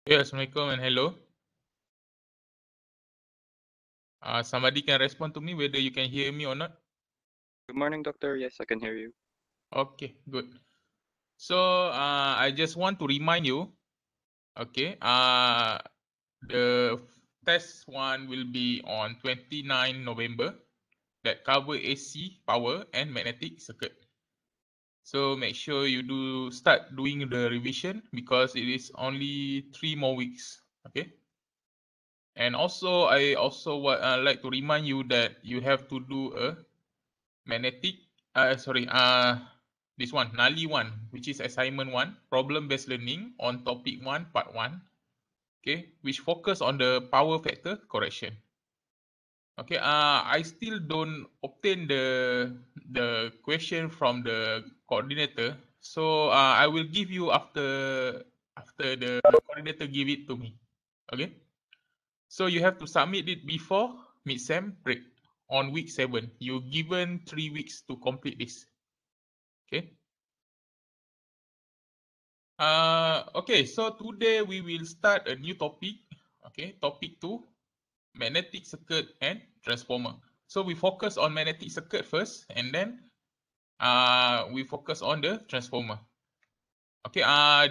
Yes, Assalamualaikum and hello. Somebody can respond to me whether you can hear me or not. Good morning, doctor. Yes, I can hear you. Okay, good. So I just want to remind you, okay, the test one will be on 29 November that cover AC, power and magnetic circuit. So make sure you start doing the revision because it is only 3 more weeks, okay? And also I also like to remind you that you have to do a magnetic this one Nali 1, which is assignment 1, problem based learning on topic 1 part 1, okay, which focus on the power factor correction. Okay, I still don't obtain the question from the coordinator, so I will give you after the coordinator give it to me. Okay, so you have to submit it before mid-sem break on week 7. You're given 3 weeks to complete this. Okay. Okay, so today we will start a new topic. Okay, topic 2, magnetic circuit and transformer. So we focus on magnetic circuit first, and then we focus on the transformer. Okay,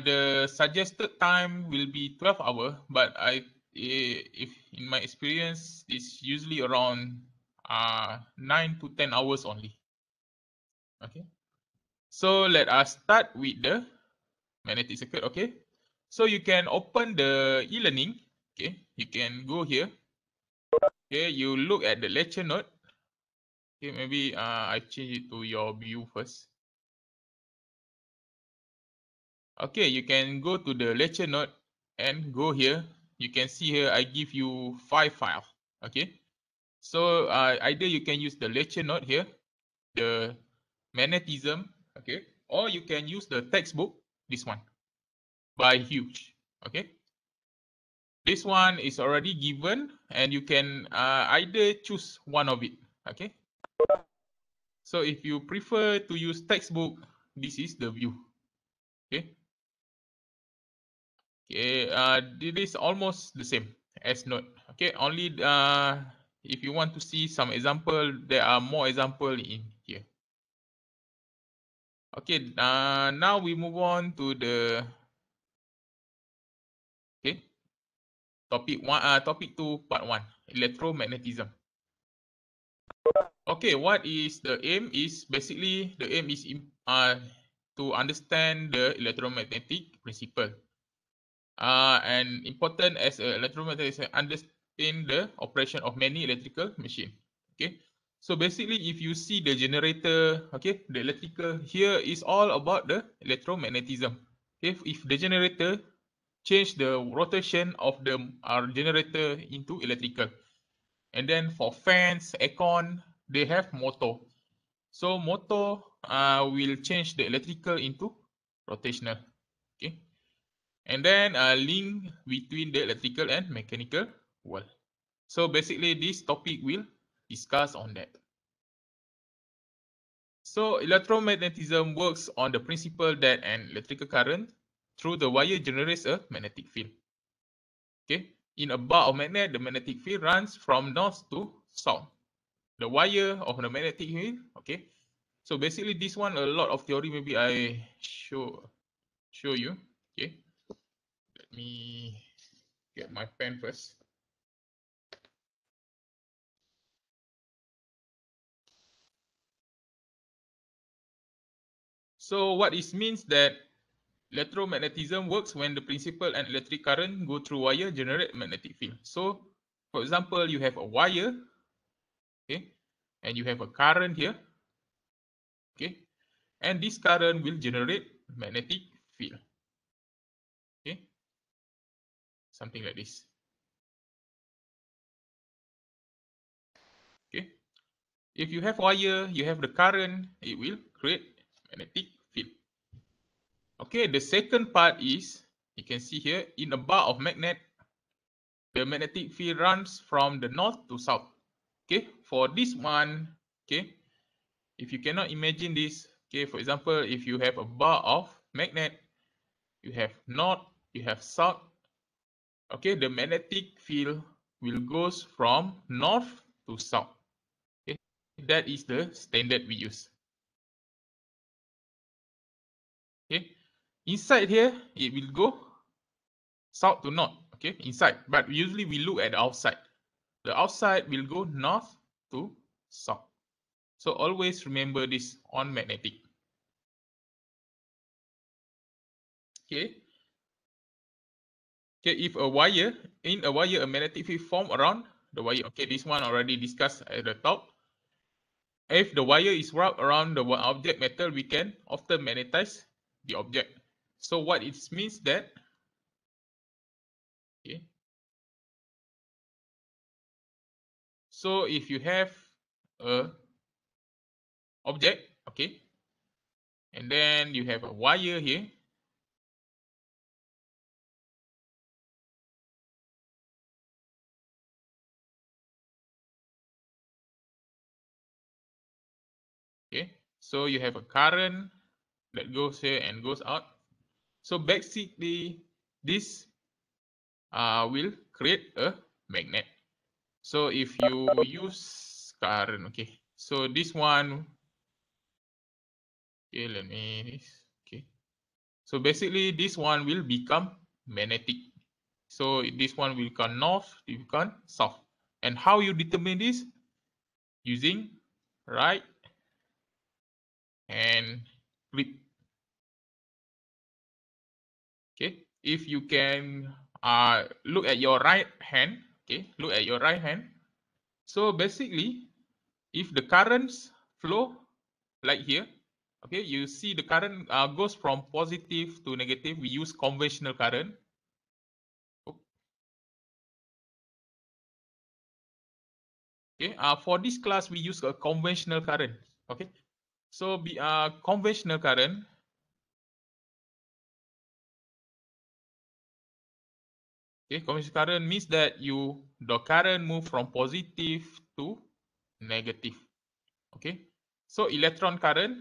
the suggested time will be 12 hours, but if in my experience, it's usually around 9 to 10 hours only. Okay, so let us start with the magnetic circuit. Okay, so you can open the e-learning. Okay, you can go here. Okay, you look at the lecture note. Okay, maybe I change it to your view first. Okay, you can go to the lecture note and go here. You can see here I give you 5 files. Okay, so either you can use the lecture note here, the magnetism, okay, or you can use the textbook, this one by Hughes. Okay, this one is already given and you can either choose one of it. Okay, so if you prefer to use textbook, this is the view. Okay, okay, it is almost the same as note. Okay, only if you want to see some example, there are more example in here. Okay, now we move on to the topic 2 part 1, electromagnetism. Okay, what is the aim? Is basically the aim is to understand the electromagnetic principle. And important as a electromagnetic is understand the operation of many electrical machine. Okay, so basically, if you see the generator, okay, the electrical here is all about the electromagnetism. If the generator change the rotation of the generator into electrical, and then for fans, aircon, they have motor. So motor will change the electrical into rotational. Okay, and then link between the electrical and mechanical world. So basically, this topic will discuss on that. So electromagnetism works on the principle that an electrical current through the wire generates a magnetic field. Okay, in a bar of magnet, the magnetic field runs from north to south. The wire of the magnetic field. Okay, so basically this one a lot of theory. Maybe I show you. Okay, let me get my pen first. So what it means that electromagnetism works when the principle and electric current go through wire generate magnetic field. So for example, you have a wire, okay, and you have a current here, okay, and this current will generate magnetic field, okay, something like this, okay. If you have wire, you have the current, it will create magnetic field. Okay, the second part is, you can see here, in a bar of magnet, the magnetic field runs from the north to south. Okay, for this one, okay, if you cannot imagine this, okay, for example, if you have a bar of magnet, you have north, you have south, okay, the magnetic field will goes from north to south. Okay, that is the standard we use. Okay, inside here it will go south to north. Okay, inside, but usually we look at the outside. The outside will go north to south. So always remember this on magnetic. Okay. Okay, if a wire, in a wire, a magnetic field form around the wire. Okay, this one already discussed at the top. If the wire is wrapped around the object metal, we can often magnetize the object. So what it means that, okay. So if you have a object, okay, and then you have a wire here, okay, so you have a current that goes here and goes out. So basically, this will create a magnet. So if you use current, okay, so this one, okay, let me, okay. So basically this one will become magnetic. So this one will become north, it will become south. And how you determine this? Using right and grip. Okay, if you can look at your right hand, okay, look at your right hand. So basically, if the currents flow like here, okay, you see the current goes from positive to negative. We use conventional current. Okay, for this class we use a conventional current. Okay, so conventional current. Okay, conventional current means that the current move from positive to negative. Okay, so electron current.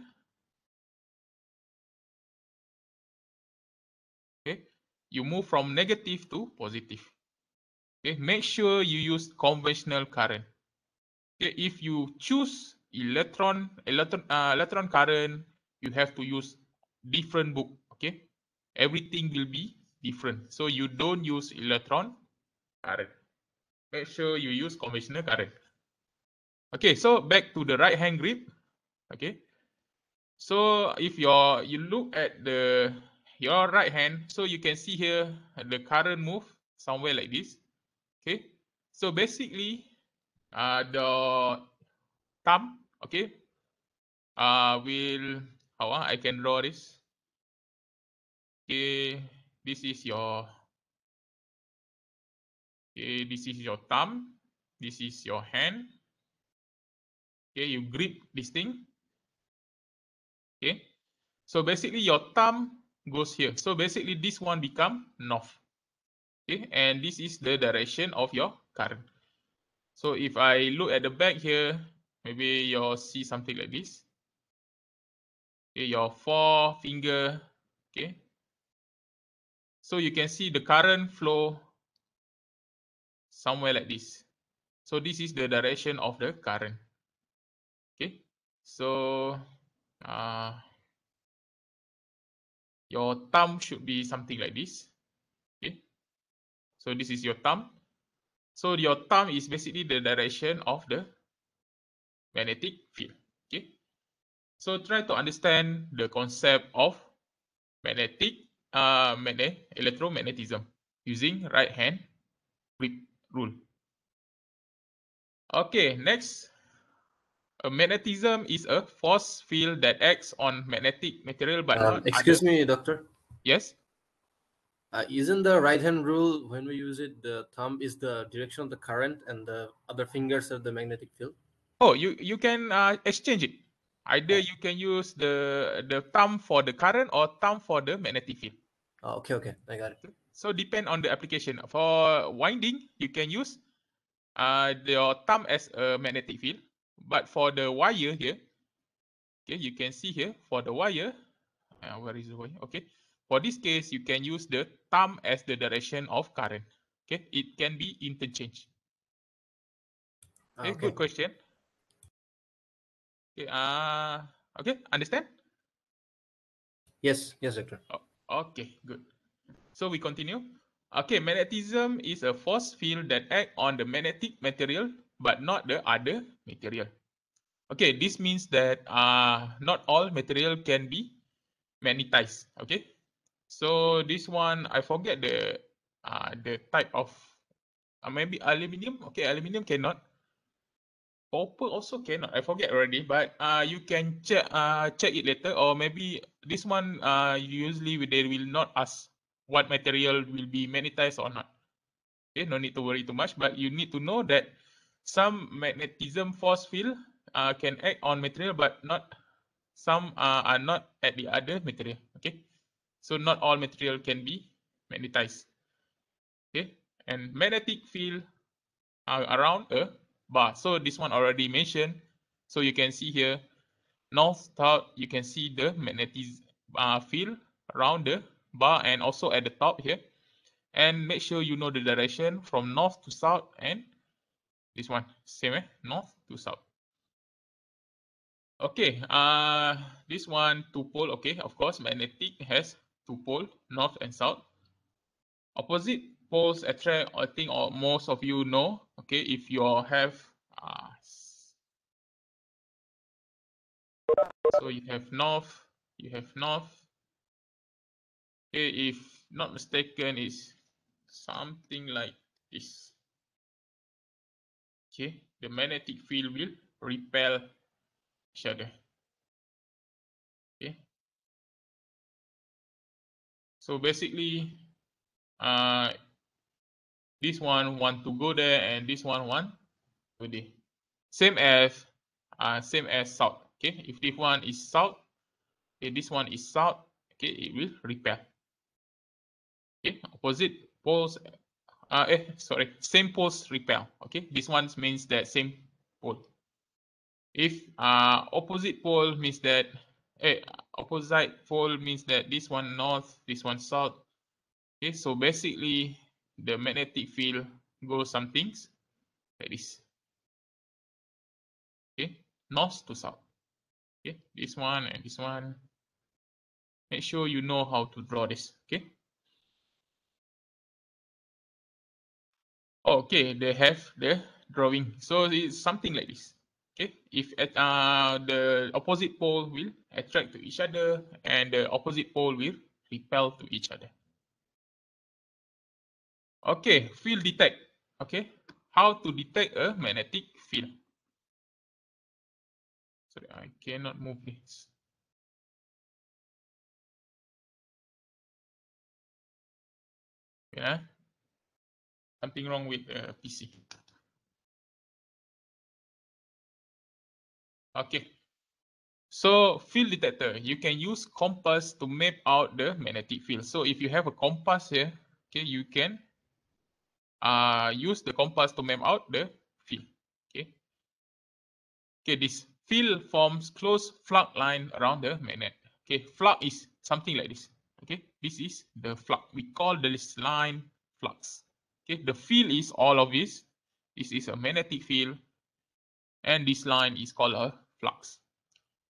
Okay, you move from negative to positive. Okay, make sure you use conventional current. Okay, if you choose electron current, you have to use different book. Okay, everything will be different. So you don't use electron current. Make sure you use conventional current. Okay, so back to the right hand grip. Okay, so if you look at your right hand, so you can see here the current move somewhere like this. Okay, so basically the thumb, okay, will how I can draw this. Okay, this is your thumb, this is your hand. Okay, you grip this thing. Okay, so basically your thumb goes here. So basically this one become north. Okay, and this is the direction of your current. So if I look at the back here, maybe you'll see something like this. Okay, your forefinger. Okay, so you can see the current flow somewhere like this. So this is the direction of the current. Okay, so your thumb should be something like this. Okay, so this is your thumb. So your thumb is basically the direction of the magnetic field. Okay, so try to understand the concept of electromagnetism using right hand grip rule. Okay, next, a magnetism is a force field that acts on magnetic material but not Excuse other. me, doctor. Yes. Isn't the right hand rule, when we use it, the thumb is the direction of the current and the other fingers are the magnetic field? Oh, you can exchange it. Either you can use the thumb for the current or thumb for the magnetic field. Okay, I got it. So depend on the application. For winding, you can use your thumb as a magnetic field. But for the wire here, okay, you can see here for the wire, where is the wire? Okay, for this case, you can use the thumb as the direction of current. Okay, it can be interchanged. Okay, Okay. good question. Okay, okay, understand? Yes, doctor. Okay, good. So we continue. Okay, magnetism is a force field that act on the magnetic material but not the other material. Okay, this means that not all material can be magnetized. Okay, so this one I forget the type of maybe aluminium. Okay, aluminium cannot. Copper also cannot. I forget already, but you can check it later, or maybe this one usually they will not ask what material will be magnetized or not. Okay, no need to worry too much, but you need to know that some magnetism force field can act on material, but not some are not at the other material. Okay, so not all material can be magnetized. Okay, and magnetic field around a bar. So this one already mentioned. So you can see here, north, south, you can see the magnetic field around the bar and also at the top here. And make sure you know the direction from north to south, and this one, same, north to south. Okay, this one, two pole, okay, of course, magnetic has two pole, north and south. Opposite poles attract, I think most of you know, okay, if you have so you have north, okay, if not mistaken, is something like this. Okay, the magnetic field will repel each other. Okay, so basically this one want to go there and this one want to go there. Same as south. Okay, if this one is south, okay, this one is south, okay, it will repel. Okay, opposite poles, same poles repel. Okay, this one means that same pole. If opposite pole means that, opposite pole means that this one north, this one south. Okay, so basically the magnetic field goes some things like this. Okay, north to south. Okay, this one and this one. Make sure you know how to draw this. Okay. Okay, they have the drawing. So it's something like this. Okay, if the opposite pole will attract to each other and the opposite pole will repel to each other. Okay, field detect. Okay, how to detect a magnetic field. Sorry, I cannot move this. Yeah, something wrong with the PC. Okay, so field detector, you can use compass to map out the magnetic field. So if you have a compass here, okay, you can use the compass to map out the field. Okay. Okay, this field forms close flux line around the magnet. Okay, flux is something like this. Okay, this is the flux. We call this line flux. Okay, the field is all of this. This is a magnetic field, and this line is called a flux.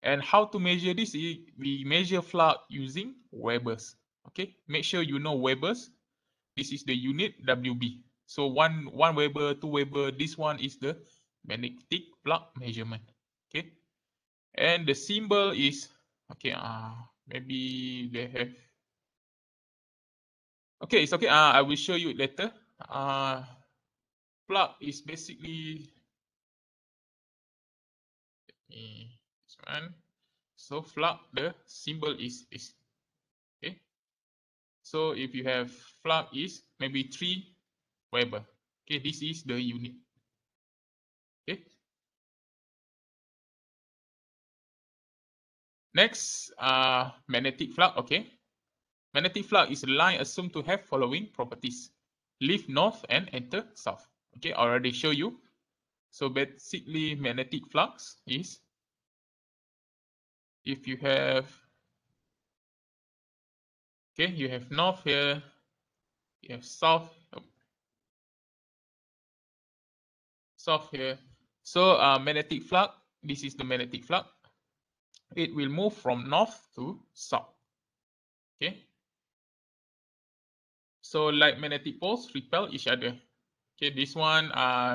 And how to measure this? We measure flux using Webers. Okay, make sure you know Webers. This is the unit WB. So one Weber, 2 Weber. This one is the magnetic flux measurement. Okay, and the symbol is okay. Maybe they have. Okay, it's okay. I will show you later. Flux is basically this one. So flux, the symbol is this. Okay. So if you have flux is maybe 3 Weber. Okay, this is the unit. Okay. Next, magnetic flux. Okay. Magnetic flux is a line assumed to have following properties: leave north and enter south. Okay, I already show you. So basically, magnetic flux is if you have, okay, you have north here, you have south. soft here. So magnetic flux, this is the magnetic flux. It will move from north to south. Okay. So like magnetic poles repel each other. Okay, this one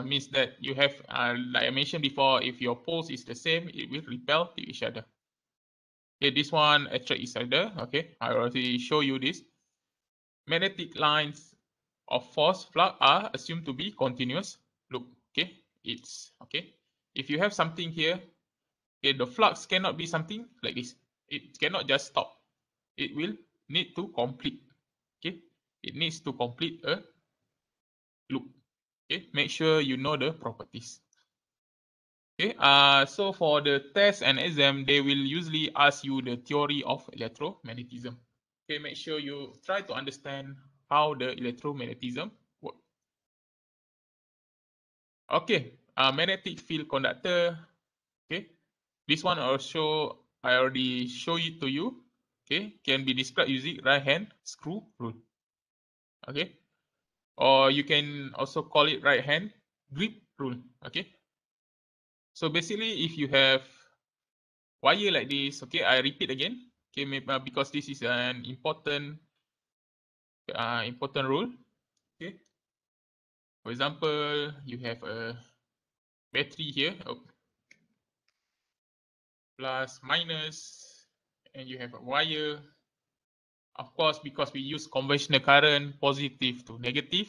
means that you have, like I mentioned before, if your poles is the same, it will repel to each other. Okay, this one attract each other. Okay, I already show you this. Magnetic lines of force flux are assumed to be continuous loop. Okay, it's okay. If you have something here, okay, the flux cannot be something like this. It cannot just stop. It will need to complete. Okay, it needs to complete a loop. Okay, make sure you know the properties. Okay, so for the test and exam, they will usually ask you the theory of electromagnetism. Okay, make sure you try to understand how the electromagnetism works. Okay, magnetic field conductor. Okay, this one also I already show it to you. Okay, can be described using right hand screw rule. Okay, or you can also call it right hand grip rule. Okay, so basically if you have wire like this, okay, I repeat again, okay, because this is an important rule. Okay, for example, you have a battery here, plus minus, and you have a wire. Of course, because we use conventional current, positive to negative,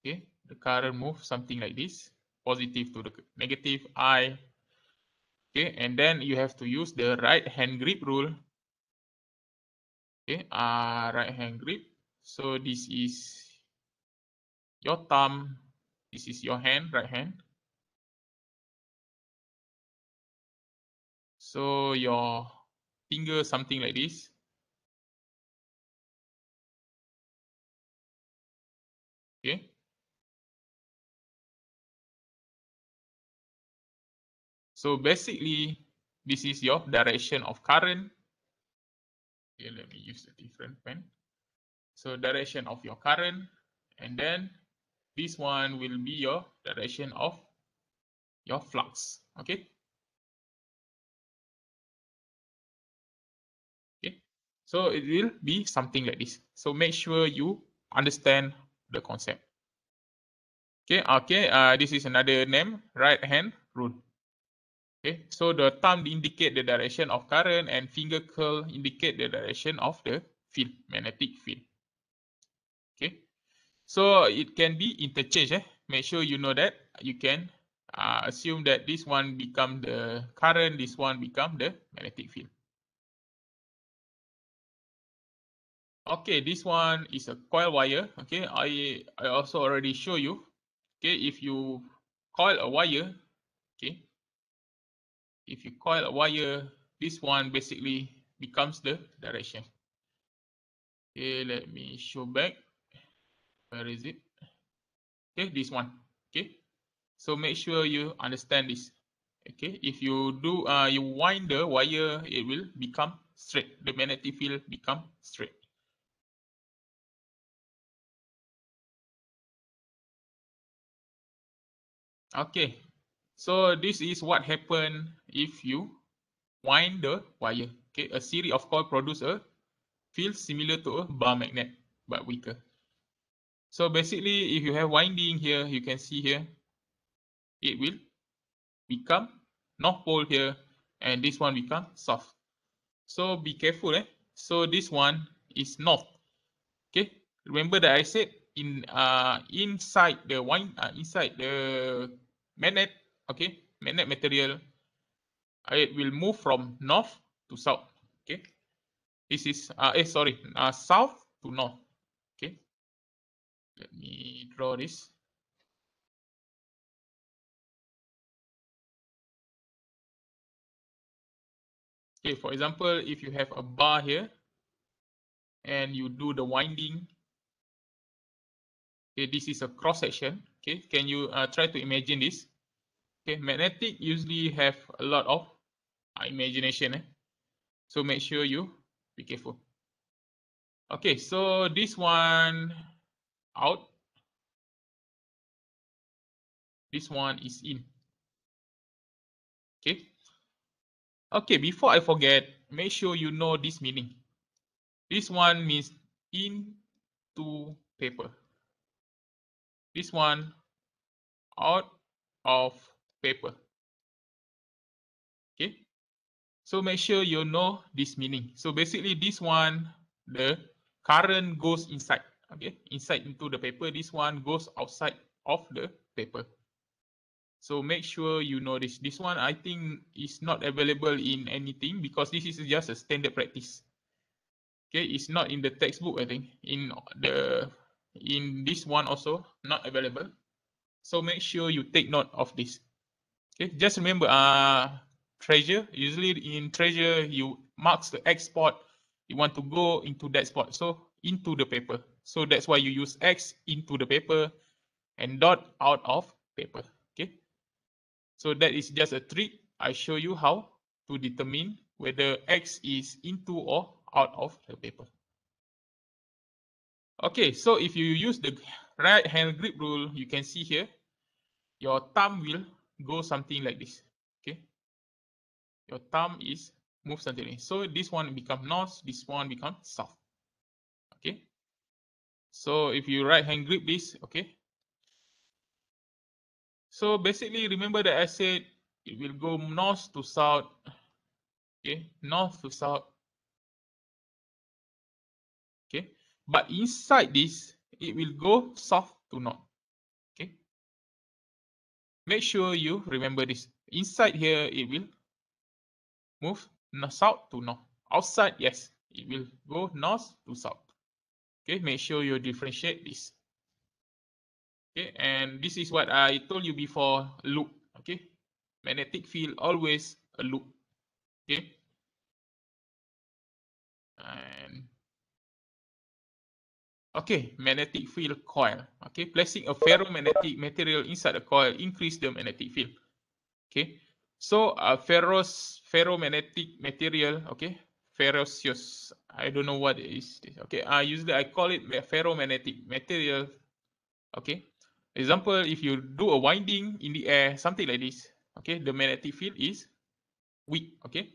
okay, the current moves something like this, positive to the negative I. Okay, and then you have to use the right hand grip rule. Okay, right hand grip. So this is your thumb, this is your hand, right hand. So your finger, something like this. Okay. So basically, this is your direction of current. Okay, let me use a different pen. So direction of your current, and then this one will be your direction of your flux. Okay. Okay. So it will be something like this. So make sure you understand the concept. Okay, this is another name, right hand rule. Okay, so the thumb indicate the direction of current and finger curl indicate the direction of the field, magnetic field. Okay, so it can be interchanged. Make sure you know that. You can assume that this one become the current, this one become the magnetic field. Okay, this one is a coil wire. Okay, I also already show you. Okay, if you coil a wire, okay, if you coil a wire, this one basically becomes the direction. Okay, let me show back. Where is it? Okay, this one. Okay, so make sure you understand this. Okay, if you do, you wind the wire, it will become straight. The magnetic field become straight. Okay, so this is what happen if you wind the wire. Okay, a series of coil produce a field similar to a bar magnet but weaker. So basically, if you have winding here, you can see here, it will become north pole here, and this one become south. So be careful, So this one is north. Okay, remember that I said inside the inside the magnet, okay, magnet material, it will move from north to south. Okay, this is south to north. Okay, let me draw this. Okay, for example, if you have a bar here and you do the winding, okay, this is a cross section. Okay, can you try to imagine this? Okay, magnetic usually have a lot of imagination. So make sure you be careful. Okay, so this one out. This one is in. Okay. Okay, before I forget, make sure you know this meaning. This one means into paper. This one out of paper. Okay. So make sure you know this meaning. So basically this one, the current goes inside. Okay, inside into the paper. This one goes outside of the paper. So make sure you know this. This one I think is not available in anything because this is just a standard practice. Okay, it's not in the textbook, I think. In this one also not available. So make sure you take note of this. Okay, just remember treasure. Usually in treasure you marks the X spot. You want to go into that spot. So into the paper. So that's why you use X into the paper and dot out of paper. Okay. So that is just a trick. I show you how to determine whether X is into or out of the paper. Okay, so if you use the right hand grip rule, you can see here, your thumb will go something like this. Okay. Your thumb is move something like this. So this one become north, this one become south. Okay. So if you right hand grip this, okay. So basically remember that I said it will go north to south. Okay, north to south. Okay, but inside this, it will go south to north. Okay, make sure you remember this. Inside here, it will move south to north. Outside, yes, it will go north to south. Okay, make sure you differentiate this. Okay, and this is what I told you before, loop. Okay, magnetic field always a loop. Okay, and okay, magnetic field coil. Okay, placing a ferromagnetic material inside a coil increase the magnetic field. Okay, so ferromagnetic material. Okay, ferrocious. I don't know what it is. Okay, usually I call it ferromagnetic material. Okay, example, if you do a winding in the air, something like this. Okay, the magnetic field is weak. Okay,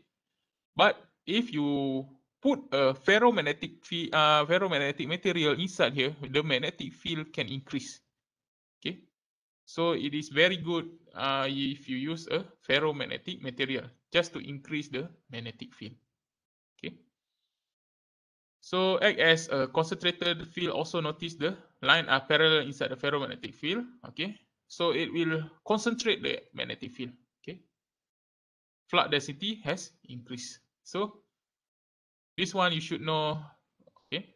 but if you put a ferromagnetic material inside here, the magnetic field can increase. Okay, so it is very good if you use a ferromagnetic material just to increase the magnetic field. Okay, so act as a concentrated field. Also notice the line are parallel inside the ferromagnetic field. Okay, so it will concentrate the magnetic field. Okay, flux density has increased. So this one you should know. Okay,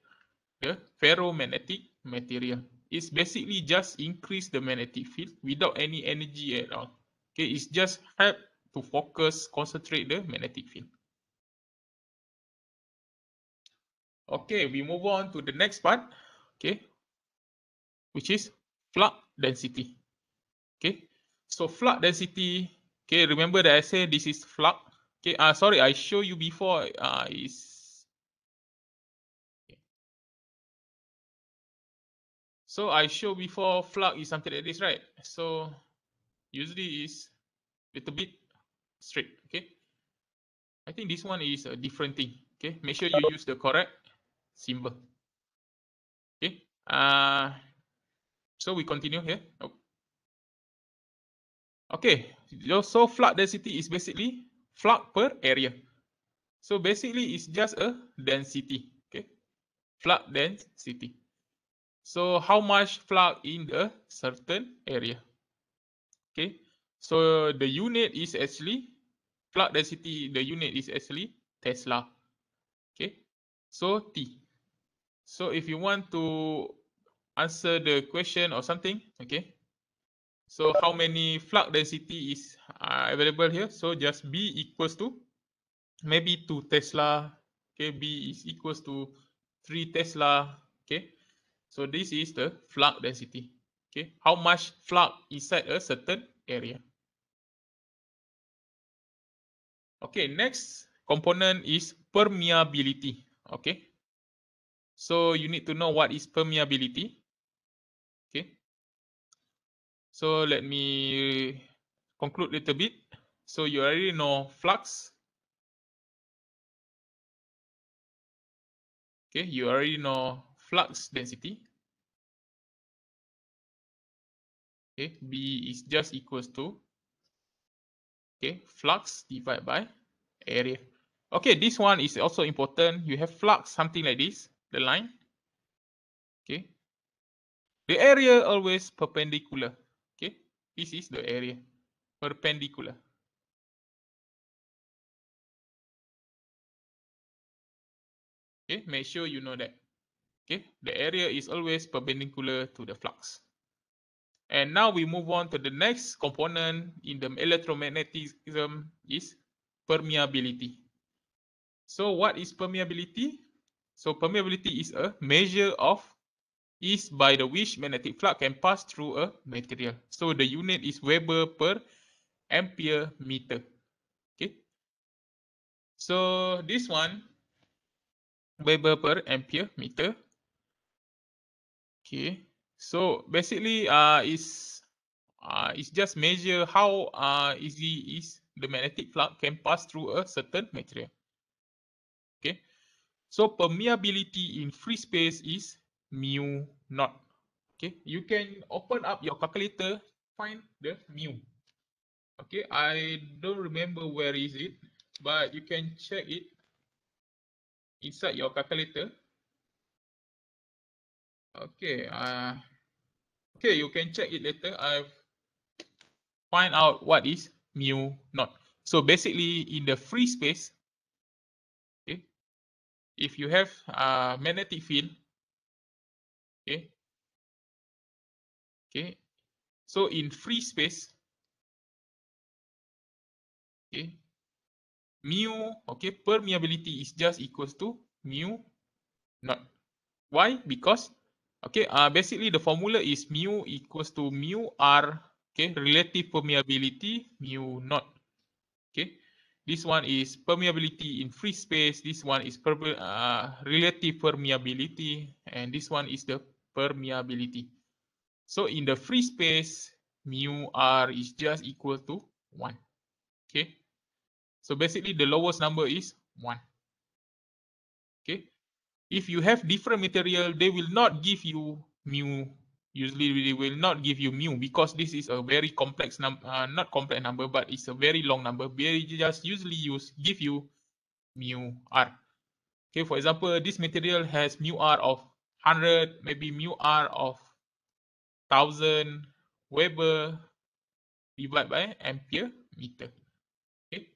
the ferromagnetic material is basically just increase the magnetic field without any energy at all. Okay, it's just help to focus, concentrate the magnetic field. Okay, we move on to the next part. Okay, which is flux density. Okay, so flux density. Okay, remember that I said this is flux. Okay, sorry, I show you before. So I show before flux is something like this, right? So usually is a little bit straight. Okay, I think this one is a different thing. Okay, make sure you use the correct symbol. Okay, so we continue here. Oh. Okay, so flux density is basically flux per area. So basically it's just a density. Okay, flux density. So how much flux in a certain area? Okay, so the unit is actually flux density. The unit is actually Tesla. Okay, so T. So if you want to answer the question or something, okay. So how many flux density is available here? So just B equals to maybe 2 Tesla. Okay, B is equals to 3 Tesla. Okay, so this is the flux density. Okay, how much flux inside a certain area? Okay, next component is permeability. Okay, so you need to know what is permeability. Okay, So let me conclude a little bit. So you already know flux. Okay, you already know flux density. Okay, B is just equals to, okay, flux divided by area. Okay, this one is also important. You have flux, something like this, the line. Okay, the area always perpendicular. Okay, this is the area, perpendicular. Okay, make sure you know that. Okay, the area is always perpendicular to the flux. And now we move on to the next component in the electromagnetism is permeability. So what is permeability? So permeability is a measure of ease by the which magnetic flux can pass through a material. So the unit is Weber per ampere meter. Okay. So this one, Weber per ampere meter. Okay. So basically, it's just measure how easy is the magnetic flux can pass through a certain material. Okay. So permeability in free space is mu naught. Okay, you can open up your calculator, find the mu. Okay, I don't remember where is it, but you can check it inside your calculator. Okay, okay, you can check it later. I've find out what is mu naught. So basically, in the free space, okay, if you have a magnetic field, okay, okay, so in free space, okay, mu, okay, permeability is just equals to mu naught. Why? Because, okay, basically the formula is mu equals to mu r, okay, relative permeability mu naught. Okay, this one is permeability in free space. This one is relative permeability, and this one is the permeability. So in the free space, mu r is just equal to 1. Okay, so basically the lowest number is 1. Okay, if you have different material, they will not give you mu. Usually they will not give you mu because this is a very complex number, not complex number, but it's a very long number. They just usually give you mu r. Okay, for example, this material has mu r of 100, maybe mu r of 1000 Weber divided by ampere meter. Okay,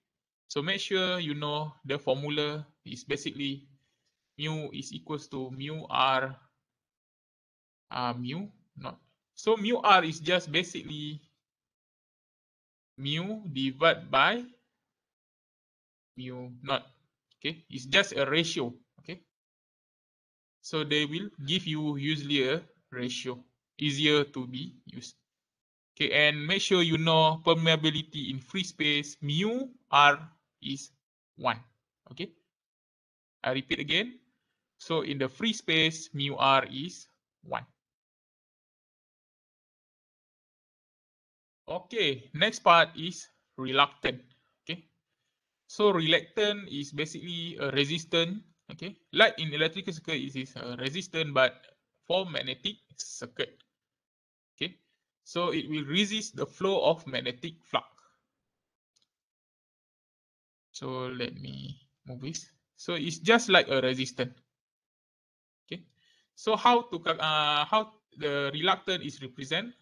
so make sure you know the formula is basically mu is equals to mu r mu naught. So mu r is just basically mu divided by mu naught. Okay, it's just a ratio. Okay, so they will give you usually a ratio, easier to be used. Okay, and make sure you know permeability in free space, mu r is 1. Okay, I repeat again. So in the free space, mu r is 1. Okay, next part is reluctant. Okay, so reluctant is basically a resistant. Okay, like in electrical circuit, it is a resistant, but for magnetic circuit. Okay, so it will resist the flow of magnetic flux. So let me move this. So it's just like a resistant. Okay, so how the reluctant is represented?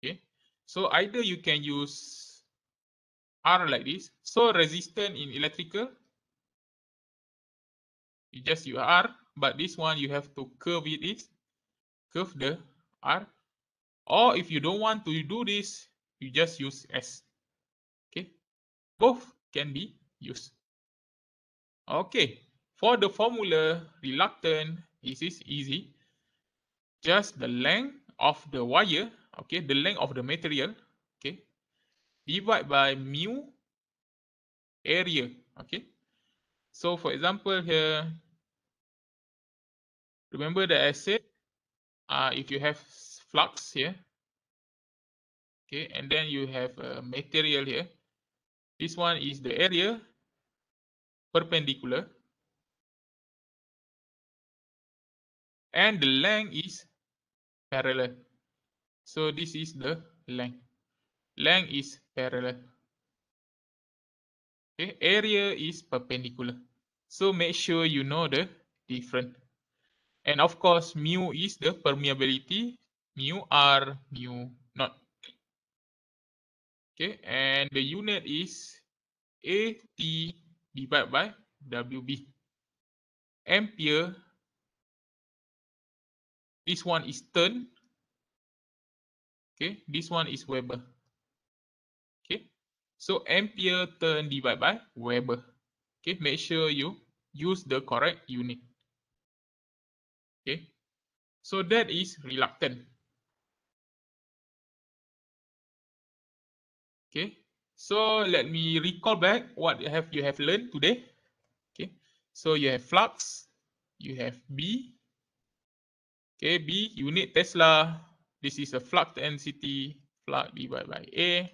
Okay, so either you can use R like this. So resistant in electrical, you just use R, but this one you have to curve it is curve the R. Or if you don't want to do this, you just use S. Okay, both can be used. Okay, for the formula reluctant, this is easy. Just the length of the wire, okay, the length of the material, okay, divide by mu area, okay. So for example here, remember that I said if you have flux here. Okay, and then you have a material here. This one is the area perpendicular, and the length is parallel. So this is the length. Length is parallel. Okay, area is perpendicular. So make sure you know the difference. And of course, mu is the permeability, mu r, mu naught. Okay, and the unit is AT divided by WB. Ampere, this one is turn. Okay, this one is Weber. Okay, so ampere turn divided by Weber. Okay, make sure you use the correct unit. Okay, so that is reluctant. Okay, so let me recall back what you have learned today. Okay, so you have flux, you have B. Okay, B unit Tesla. This is a flux density, flux divided by A.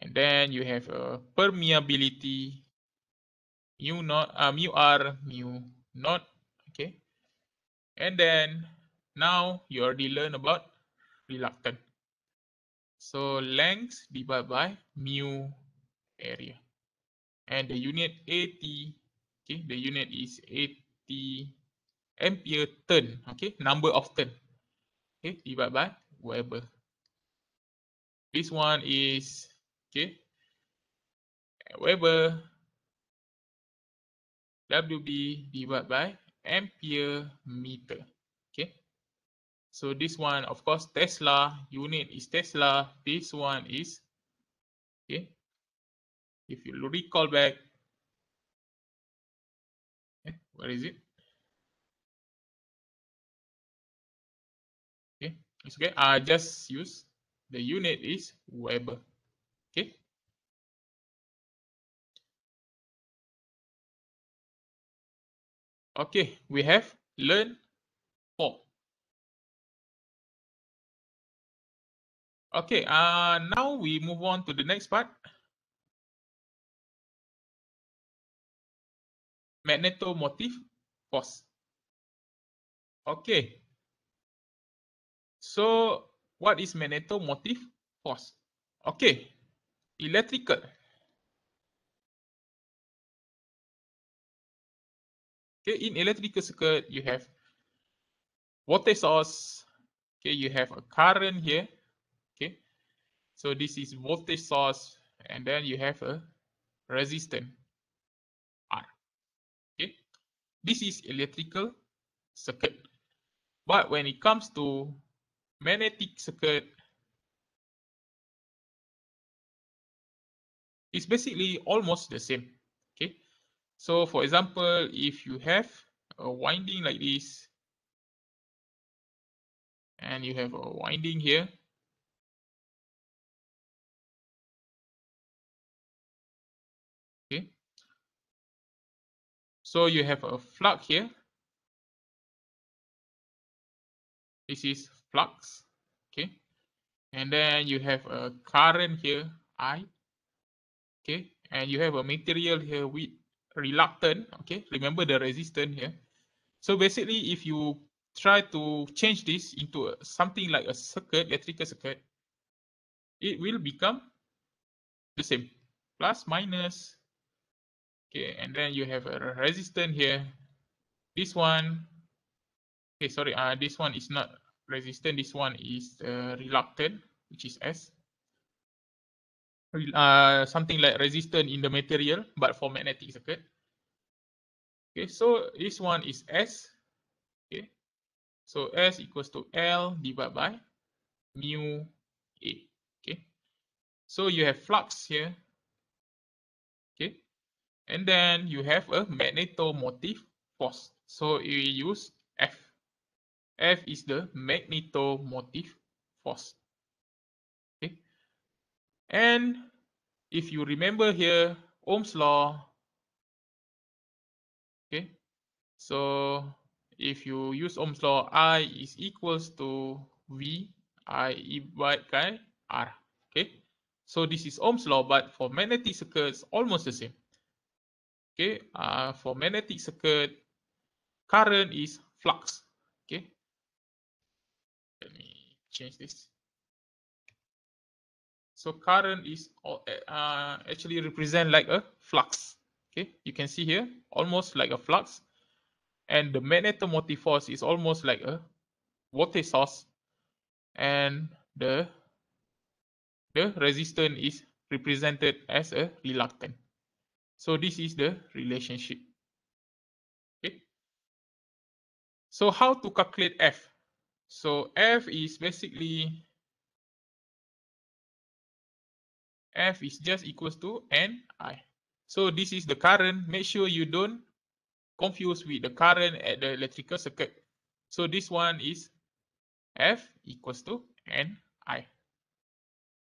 And then you have a permeability, mu naught, mu r, mu naught. Okay, and then now you already learned about reluctance. So length divided by mu area, and the unit AT. Okay, the unit is AT ampere turn. Okay, number of turn. Okay, divided by Weber. This one is okay. Weber WB divided by ampere meter. Okay. So this one, of course, Tesla unit is Tesla. This one is okay. If you recall back, where is it? Okay, it's okay. I just use the unit is Weber. Okay. Okay, we have learned 4. Okay, now we move on to the next part. Magnetomotive force. Okay. So what is magnetomotive force? Okay, electrical. Okay, in electrical circuit, you have voltage source. Okay, you have a current here. Okay, so this is voltage source, and then you have a resistance R. Okay, this is electrical circuit. But when it comes to magnetic circuit, it's basically almost the same. Okay, so for example, if you have a winding like this, and you have a winding here, okay, so you have a flux here. This is flux, okay, and then you have a current here, I, okay, and you have a material here with reluctant, okay, remember the resistance here. So basically, if you try to change this into something like a circuit, electrical circuit, it will become the same, plus, minus, okay, and then you have a resistance here. This one, okay, sorry, this one is not resistant, this one is reluctant, which is S. Something like resistance in the material, but for magnetic circuit. Okay, so this one is S. Okay, so S equals to L divided by mu A. Okay, so you have flux here. Okay, and then you have a magnetomotive force. So you use F. F is the magnetomotive force. Okay, and if you remember here, Ohm's law. Okay, so if you use Ohm's law, I is equals to V I divided by R. Okay, so this is Ohm's law, but for magnetic circuits, almost the same. Okay, for magnetic circuit, current is flux. Okay, let me change this. So current is actually represent like a flux. Okay, you can see here almost like a flux, and the magnetomotive force is almost like a voltage source, and the resistance is represented as a reluctant. So this is the relationship. Okay. So how to calculate F? So F is basically just equals to NI. So this is the current. Make sure you don't confuse with the current at the electrical circuit. So this one is F equals to NI.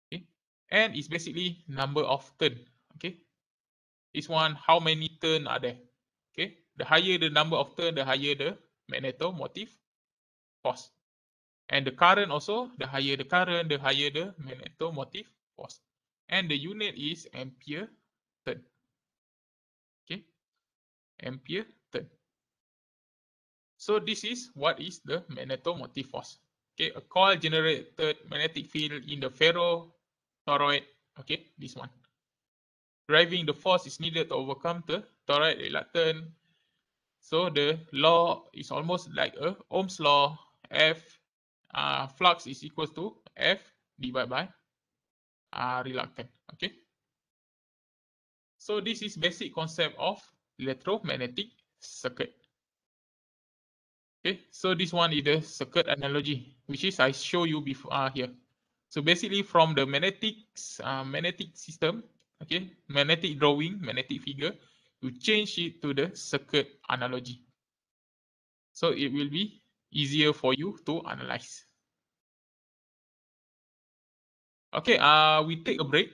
Okay. N is basically number of turn. Okay. This one, how many turn are there? Okay. The higher the number of turn, the higher the magnetomotive force. And the current also, the higher the current, the higher the magnetomotive force. And the unit is ampere turn. Okay, ampere turn. So this is what is the magnetomotive force. Okay, a coil generated magnetic field in the ferrotoroid. Okay, this one. Driving the force is needed to overcome the toroid reluctance. So the law is almost like a Ohm's law. F flux is equal to F divided by reluctant. Okay. So this is basic concept of electromagnetic circuit. Okay. So this one is the circuit analogy, which is I show you before here. So basically from the magnetic system, okay, magnetic drawing, magnetic figure, you change it to the circuit analogy. So it will be easier for you to analyze. Okay, we take a break.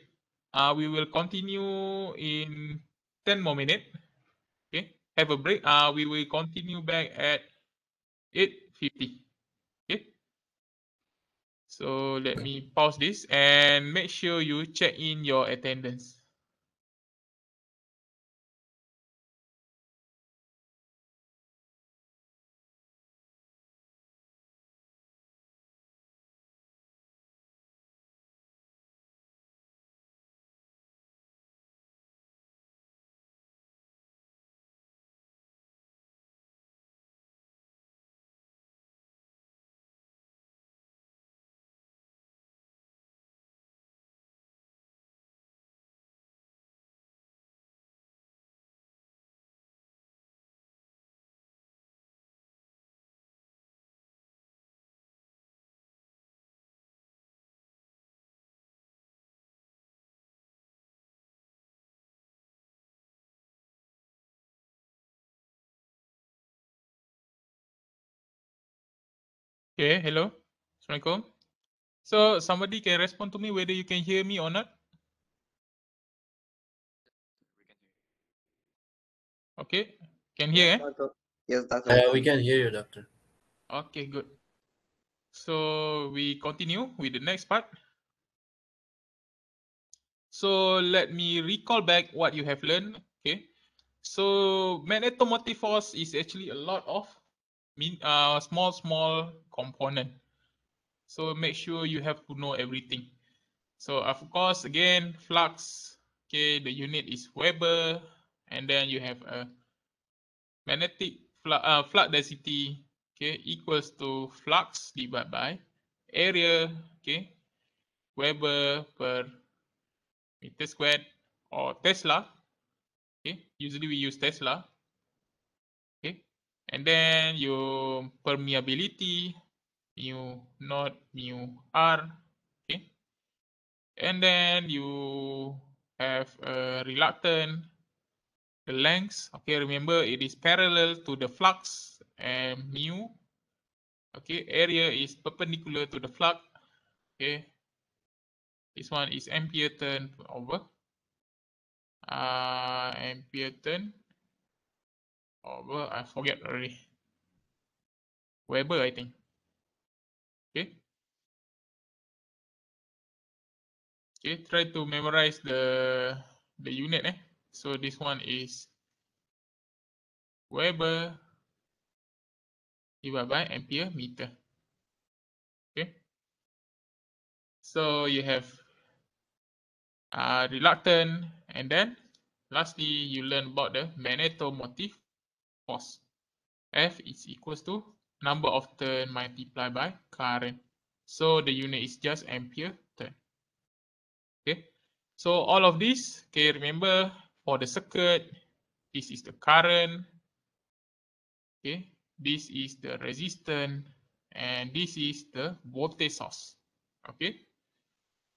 We will continue in 10 more minutes. Okay, have a break. We will continue back at 8:50. Okay. So let me pause this and make sure you check in your attendance. Okay, hello. Assalamualaikum. So somebody can respond to me whether you can hear me or not. Okay, can hear. Yes, that's okay. We can hear you, doctor. Okay, good. So we continue with the next part. So let me recall back what you have learned. Okay. So magnetomotive force is actually a lot of small component. So make sure you have to know everything. So of course, again, flux. Okay, the unit is Weber, and then you have a magnetic flux density. Okay, equals to flux divided by area. Okay, Weber per meter squared or Tesla. Okay, usually we use Tesla. Okay, and then your permeability, mu naught mu r. Okay, and then you have a reluctance, the length. Okay, remember it is parallel to the flux, and mu. Okay, area is perpendicular to the flux. Okay, this one is ampere turn over ampere turn over, I forget already, Weber, I think. Okay, Okay, try to memorize the unit. So this one is Weber divided by ampere meter. Okay. So you have reluctant, and then lastly you learn about the magnetomotive force. F is equals to number of turn multiplied by current. So the unit is just ampere turn. Okay. So all of this, okay, remember for the circuit, this is the current. Okay, this is the resistance, and this is the voltage source. Okay.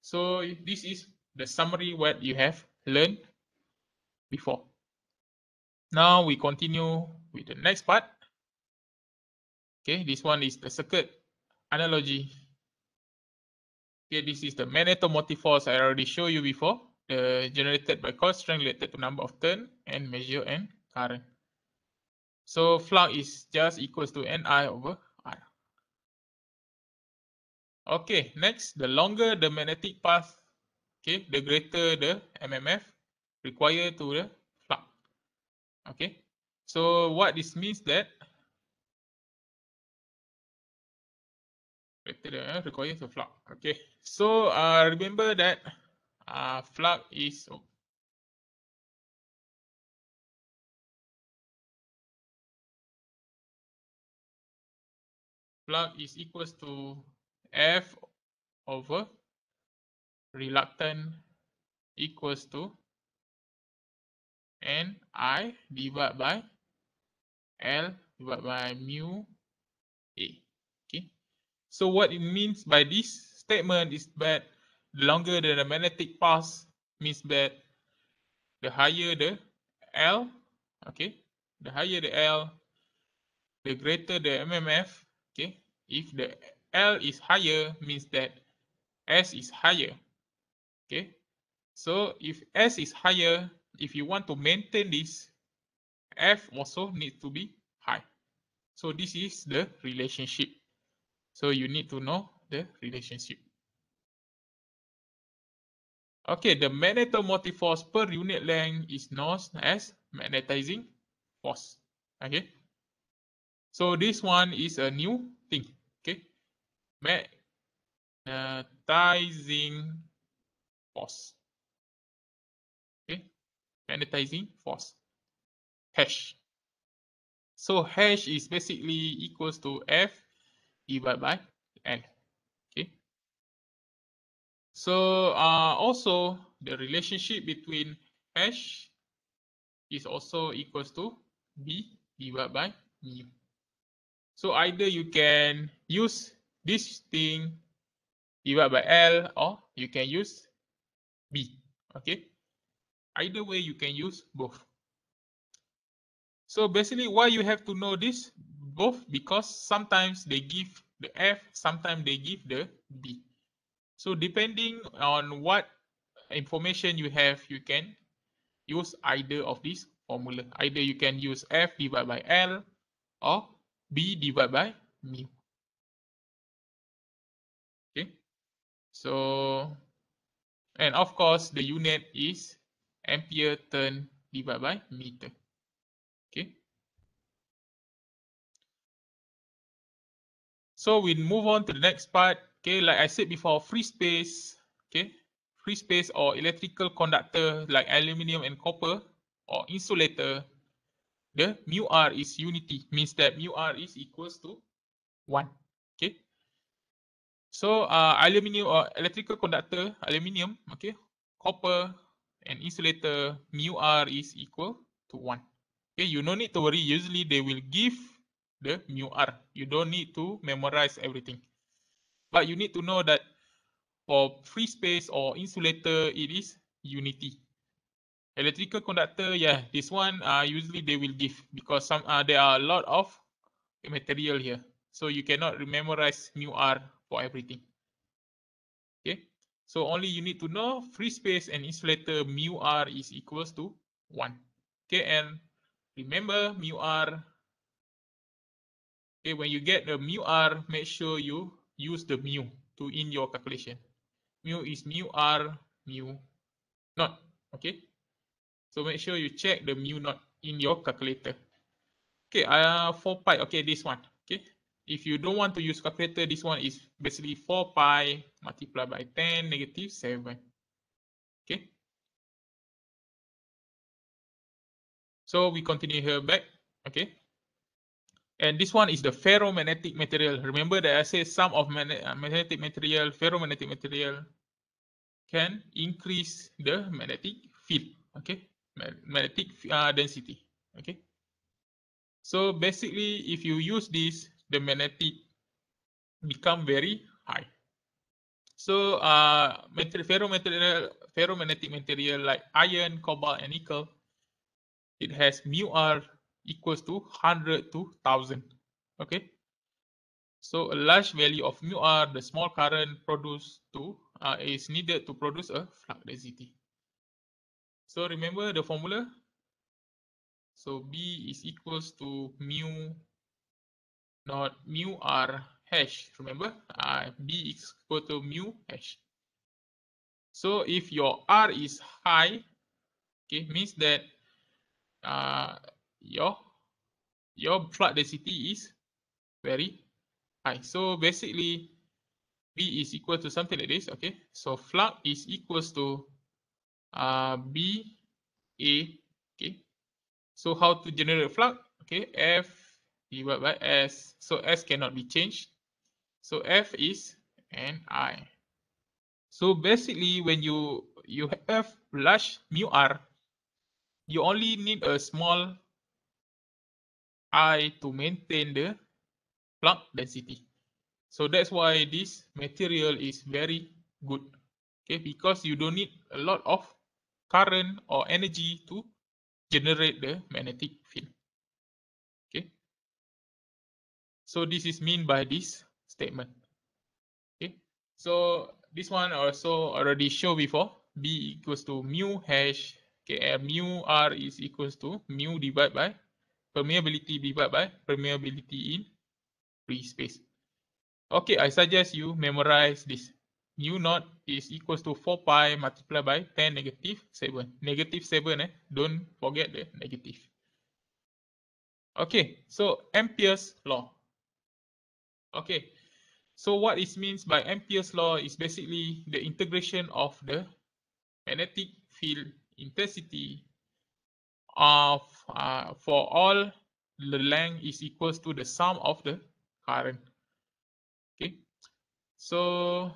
So this is the summary what you have learned before. Now we continue with the next part. Okay, this one is the circuit analogy. Okay, this is the magnetomotive force I already showed you before, generated by coil strength related to number of turn and measure and current. So flux is just equals to Ni over R. Okay, next, the longer the magnetic path, okay, the greater the MMF required to the flux. Okay, so what this means that greater the required to flux. Okay, so remember that flux is equals to F over reluctant equals to Ni divided by L divided by mu A. Okay. So what it means by this statement is that the longer the magnetic path means that the higher the L, okay, the higher the L, the greater the MMF. Okay. If the L is higher means that S is higher. Okay. So if S is higher, if you want to maintain this, F also needs to be high. So this is the relationship. So you need to know the relationship. Okay, the magnetomotive force per unit length is known as magnetizing force. Okay. So this one is a new thing. Okay. Magnetizing force. Okay. Magnetizing force. Hash. So hash is basically equals to F divided by L. Okay. So also the relationship between hash is also equals to B divided by mu. So either you can use this thing divided by L, or you can use B. Okay. Either way you can use both. So basically why you have to know this both, because sometimes they give the F, sometimes they give the B. So depending on what information you have, you can use either of these formula. Either you can use F divided by L or B divided by mu. Okay. So, and of course the unit is ampere turn divided by meter. Okay. So we move on to the next part. Okay, like I said before, free space. Okay, free space or electrical conductor like aluminium and copper or insulator, the mu R is unity, means that mu R is equals to 1. Okay. So aluminium or electrical conductor, aluminium, okay, copper and insulator, mu R is equal to 1. Okay, you no need to worry. Usually they will give the mu R. You don't need to memorize everything. But you need to know that for free space or insulator, it is unity. Electrical conductor, yeah, this one usually they will give, because some there are a lot of material here. So you cannot memorize mu R for everything. Okay, so only you need to know free space and insulator, mu R is equals to 1. Okay, and remember mu R. Okay, when you get the mu R, make sure you use the mu to in your calculation. Mu is mu R mu naught. Okay, so make sure you check the mu naught in your calculator. Okay, 4 pi. Okay, this one. Okay, if you don't want to use calculator, this one is basically 4 pi multiplied by 10 negative 7. Okay, so we continue here back. Okay, and this one is the ferromagnetic material. Remember that I said some of magnetic material, ferromagnetic material can increase the magnetic field. Okay, magnetic density. Okay, so basically if you use this, the magnetic become very high. So ferromagnetic material like iron, cobalt, and nickel, it has mu r equals to 100 to 1000. Okay, so a large value of mu r, the small current produced is needed to produce a flux density. So remember the formula. So B is equals to mu not mu r hash. Remember, B is equal to mu hash. So if your R is high, okay, means that your flux density is very high. So basically, B is equal to something like this. Okay, so flux is equals to B A. Okay, so how to generate flux? Okay, F divided by S. So S cannot be changed. So F is Ni. So basically, when you have large mu r, you only need a small I to maintain the flux density. So that's why this material is very good. Okay, because you don't need a lot of current or energy to generate the magnetic field. Okay, so this is mean by this statement. Okay, so this one also already show before. B equals to mu hash. Okay, and mu r is equals to mu divided by permeability divided by permeability in free space. Okay, I suggest you memorize this. Mu naught is equals to 4 pi multiplied by 10 negative 7. Negative 7, don't forget the negative. Okay, so Ampere's law. Okay, so what it means by Ampere's law is basically the integration of the magnetic field intensity of for all the length is equals to the sum of the current. Okay, so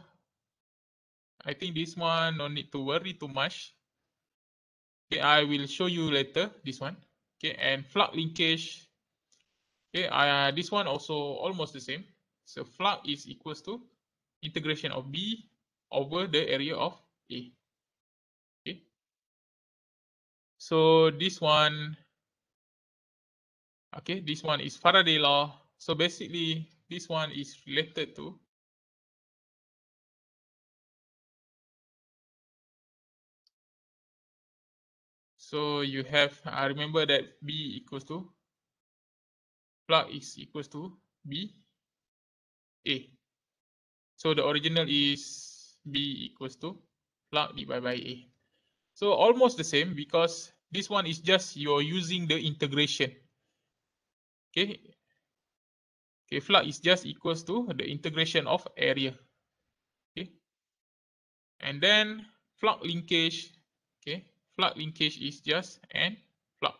I think this one no need to worry too much. Okay, I will show you later this one. Okay, and flux linkage. Okay, this one also almost the same. So flux is equals to integration of B over the area of A. Okay, so this one. Okay, this one is Faraday law. So basically, this one is related to so you have remember that B equals to flux is equals to B A. So the original is B equals to flux divided by A. So almost the same because this one is just you're using the integration. Okay. Okay, flux is just equals to the integration of area. Okay. And then flux linkage. Okay, flux linkage is just N flux.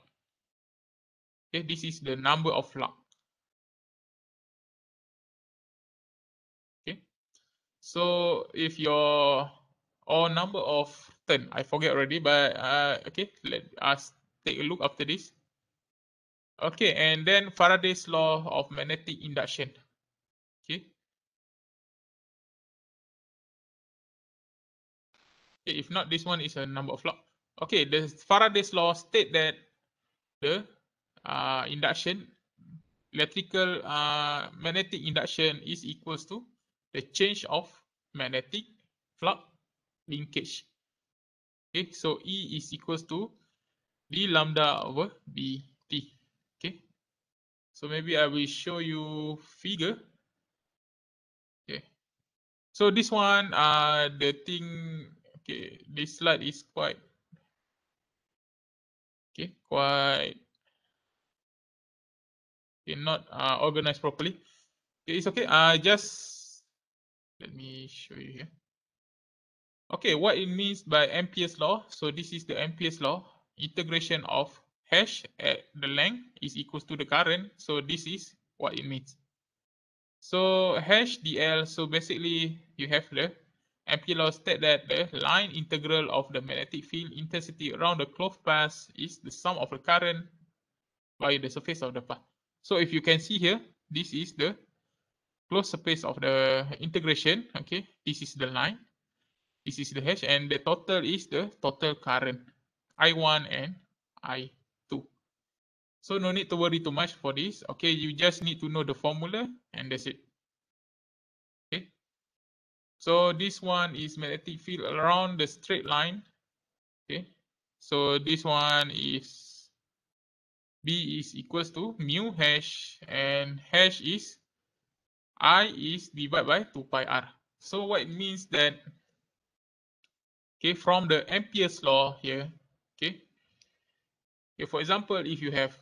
Okay, this is the number of flux. Okay, so if your or number of turn, I forget already, but okay, let us take a look after this. Okay, and then Faraday's law of magnetic induction. Okay. Okay, if not, this one is a number of flux. Okay, the Faraday's law state that the induction, electrical magnetic induction is equals to the change of magnetic flux linkage. Okay, so E is equals to d lambda over bt. Okay, so maybe I will show you figure. Okay, so this one the thing. Okay, this slide is quite not organized properly. Okay, it's okay. Just let me show you here. Okay, what it means by Ampere's law. So this is the Ampere's law. Integration of hash at the length is equals to the current. So this is what it means. So hash dl. So basically, you have the Ampere law state that the line integral of the magnetic field intensity around the closed path is the sum of the current by the surface of the path. So if you can see here, this is the closed surface of the integration. Okay, this is the line. This is the hash, and the total is the total current, I1 and I2. So no need to worry too much for this. Okay, you just need to know the formula, and that's it. Okay. So this one is magnetic field around the straight line. Okay. So this one is B is equals to mu hash, and hash is I is divided by 2 pi r. So what it means that, okay, from the Ampere's law here, okay, for example, if you have,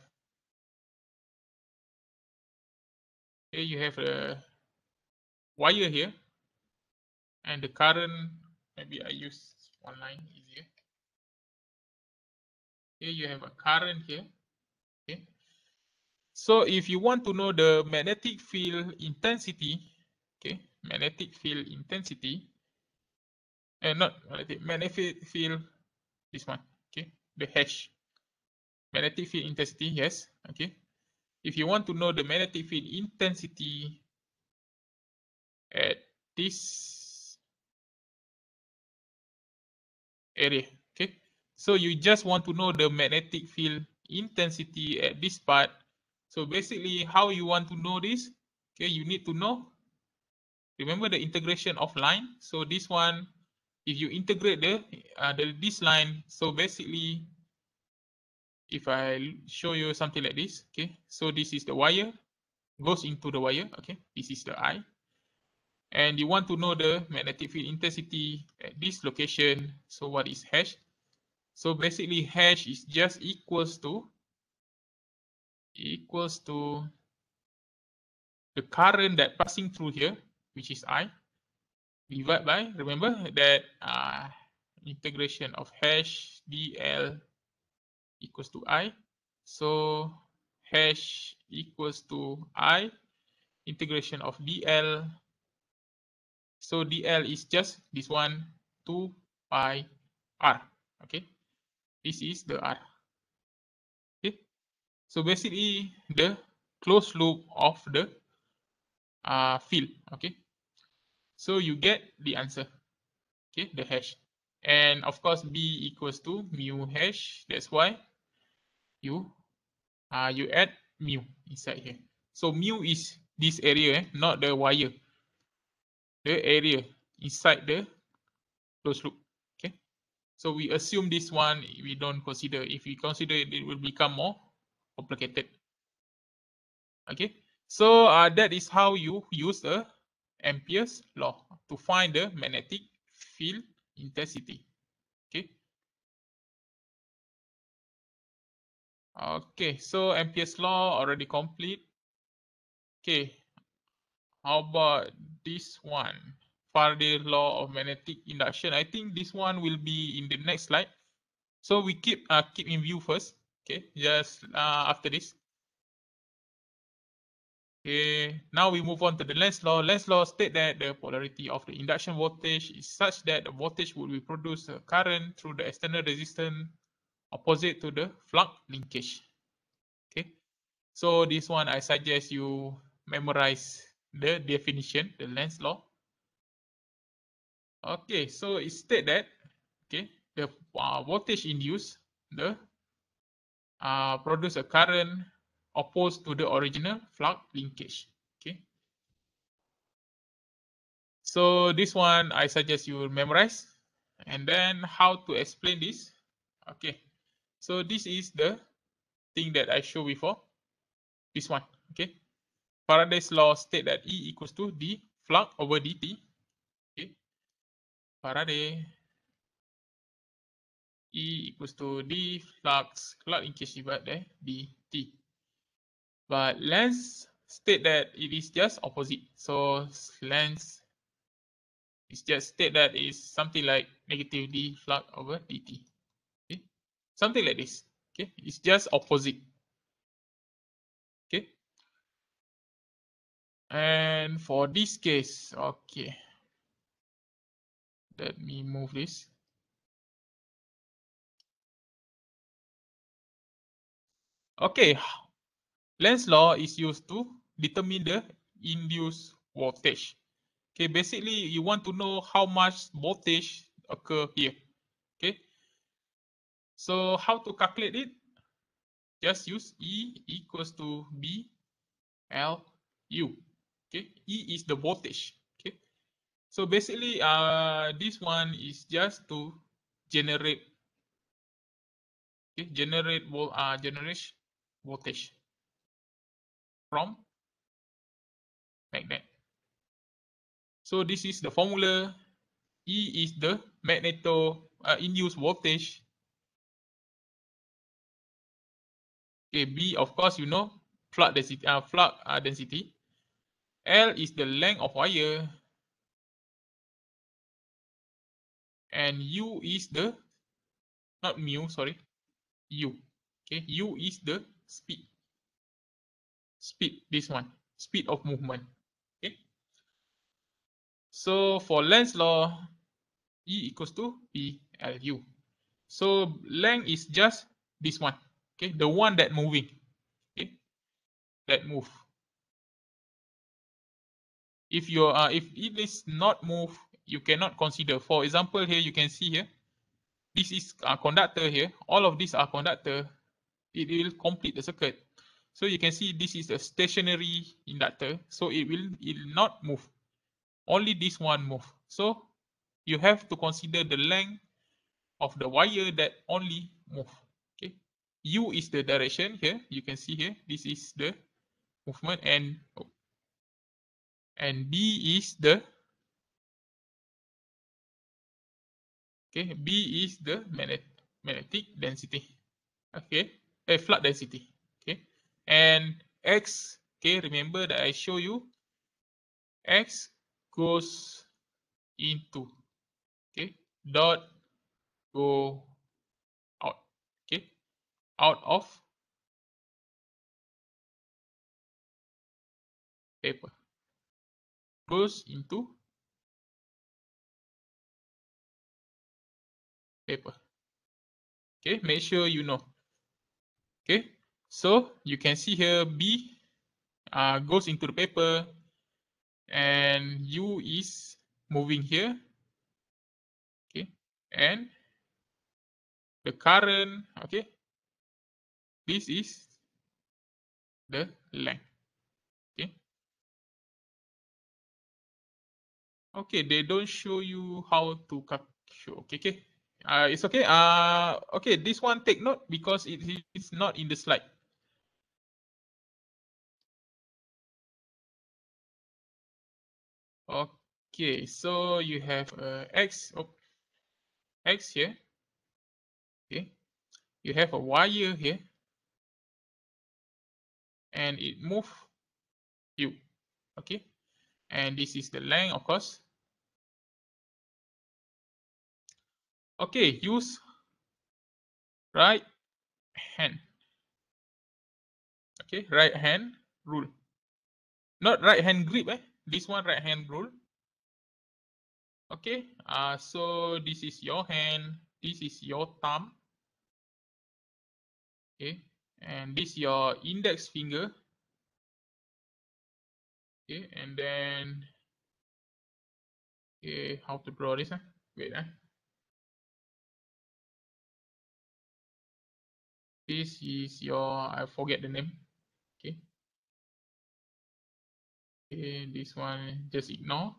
okay, you have a wire here, and the current, maybe I use one line easier. Here you have a current here. Okay. So if you want to know the magnetic field intensity, okay, magnetic field intensity, not magnetic field, this one, okay, the hash, magnetic field intensity, yes, okay. If you want to know the magnetic field intensity at this area, okay, so you just want to know the magnetic field intensity at this part. So basically, how you want to know this, okay, you need to know, remember the integration of line. So this one, if you integrate this line, so basically, if I show you something like this, okay, so this is the wire, goes into the wire, okay, this is the I, and you want to know the magnetic field intensity at this location. So what is hash? So basically, hash is just equals to the current that passing through here, which is I, divided by, remember that integration of hash dl equals to I. So hash equals to I, integration of dl. So dl is just this one, 2 pi r. Okay, this is the r. Okay, so basically the closed loop of the field. Okay, so you get the answer. Okay, the hash, and of course b equals to mu hash. That's why you add mu inside here. So mu is this area, not the wire, the area inside the closed loop. Okay, so we assume this one we don't consider. If we consider it, it will become more complicated. Okay, so that is how you use the Ampere's law to find the magnetic field intensity. Okay. Okay, so Ampere's law already complete. Okay, how about this one? Faraday's law of magnetic induction. I think this one will be in the next slide. So we keep in view first. Okay, just after this. Okay, now we move on to the Lenz's law. Lenz's law states that the polarity of the induction voltage is such that the voltage will be produce a current through the external resistance opposite to the flux linkage. Okay, so this one I suggest you memorize the definition, the Lenz's law. Okay, so it states that, okay, the voltage induced the produce a current opposed to the original flux linkage. Okay, so this one I suggest you memorize, and then how to explain this. Okay, so this is the thing that I showed before. This one, okay. Faraday's law state that E equals to d flux over dt. Okay, Faraday E equals to D flux linkage divided by dt. But Lenz state that it is just opposite. So Lenz is just state that is something like negative D flux over dt. Okay, something like this. Okay, it's just opposite. Okay, and for this case, okay, let me move this. Okay, Lenz's law is used to determine the induced voltage. Okay, basically you want to know how much voltage occur here. Okay, so how to calculate it? Just use E equals to B L U. Okay, E is the voltage. Okay, so basically this one is just to generate generate voltage from magnet. So this is the formula. E is the induced voltage. Okay, B of course you know flux density. L is the length of wire, and U is the not mu, sorry, U. Okay, U is the speed. Speed, this one, speed of movement. Okay. So for Lenz's law, E equals to PLU. So length is just this one. Okay, the one that moving. Okay, that move. If it is not move, you cannot consider. For example, here you can see here, this is a conductor here. All of these are conductor. It will complete the circuit. So you can see this is a stationary inductor. So it will not move. Only this one move. So you have to consider the length of the wire that only move. Okay. U is the direction here. You can see here. This is the movement, and B is the B is the magnetic density. Okay, flux density. Okay, and X. Okay, remember that I show you X goes into dot go out. Okay, out of paper, goes into paper. Okay, make sure you know. Okay, so you can see here B goes into the paper, and U is moving here. Okay, and the current, okay, this is the length. Okay, okay, they don't show you how to show. Okay, it's okay. Okay, this one take note because it is not in the slide. Okay, so you have X here. Okay, you have a wire here, and it move U. Okay, and this is the length, of course. Okay, use right hand. Okay, right hand rule. Not right hand grip, this one right hand rule. Okay, so this is your hand, this is your thumb. Okay, and this your index finger. Okay, and then okay, how to draw this? Wait, this is your, I forget the name. Okay, okay, this one just ignore.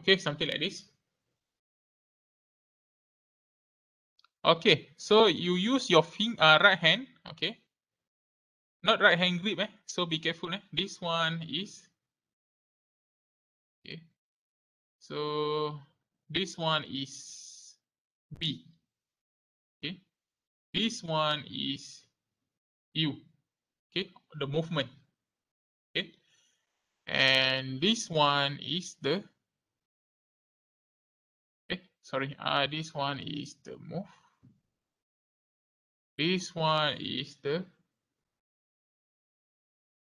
Okay, something like this. Okay, so you use your right hand, okay, not right hand grip, so be careful. This one is, okay, so this one is B, okay, this one is U, okay, the movement, okay, and this one is the, okay, sorry, this one is the move, this one is the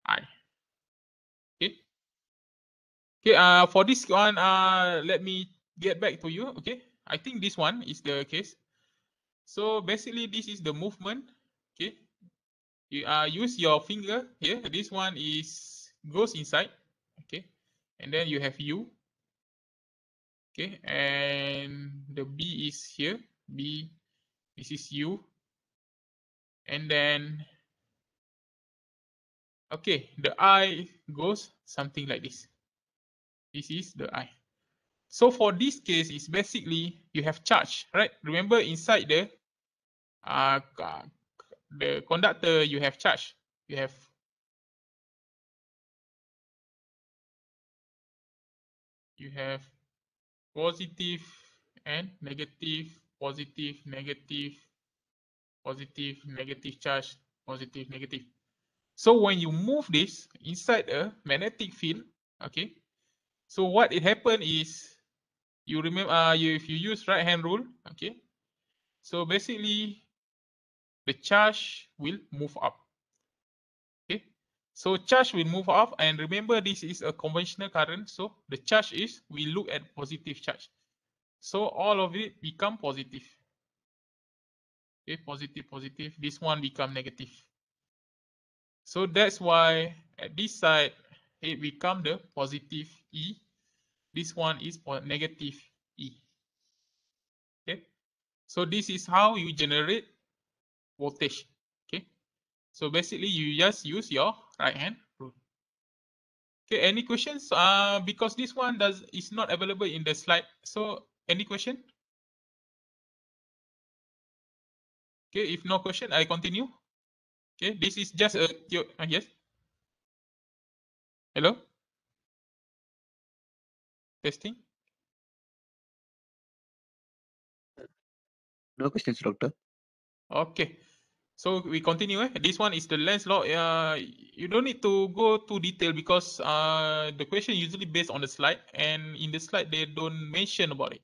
I, okay. Okay, for this one, let me get back to you, okay. I think this one is the case. So basically, this is the movement, okay. You use your finger here. This one is goes inside, okay, and then you have U, okay, and the B is here. B, this is U, and then, okay, the I goes something like this. This is the I. So for this case, is basically you have charge, right? Remember inside the conductor, you have charge. You have positive and negative, positive, negative, positive, negative charge, positive, negative. So when you move this inside a magnetic field, okay, so what it happen is, you remember, if you use right hand rule, okay, so basically the charge will move up, okay, so charge will move up, and remember this is a conventional current, so the charge is, we look at positive charge, so all of it become positive, okay, positive, positive, this one become negative. So that's why at this side it become the positive E, this one is negative E, okay. So this is how you generate voltage, okay. So basically you just use your right hand rule. Okay, any questions? Because this one is not available in the slide. So any question? Okay, if no question, I continue. Okay, this is just a yes. Hello? Testing. No questions, doctor. Okay. So we continue. This one is the Lenz's law. You don't need to go too detail because the question usually based on the slide, and in the slide they don't mention about it.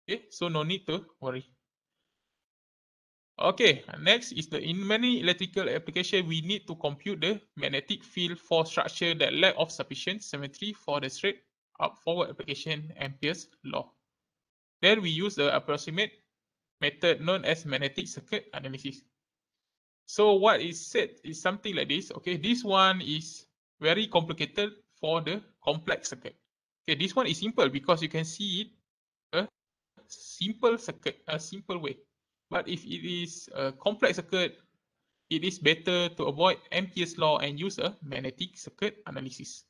Okay, so no need to worry. Okay, next is in many electrical application, we need to compute the magnetic field for structure that lack of sufficient symmetry for the straight up forward application, Ampere's law. Then we use the approximate method known as magnetic circuit analysis. So what is said is something like this. Okay, this one is very complicated for the complex circuit. Okay, this one is simple because you can see it a simple circuit, a simple way. But if it is a complex circuit, it is better to avoid Ampere's law and use a magnetic circuit analysis.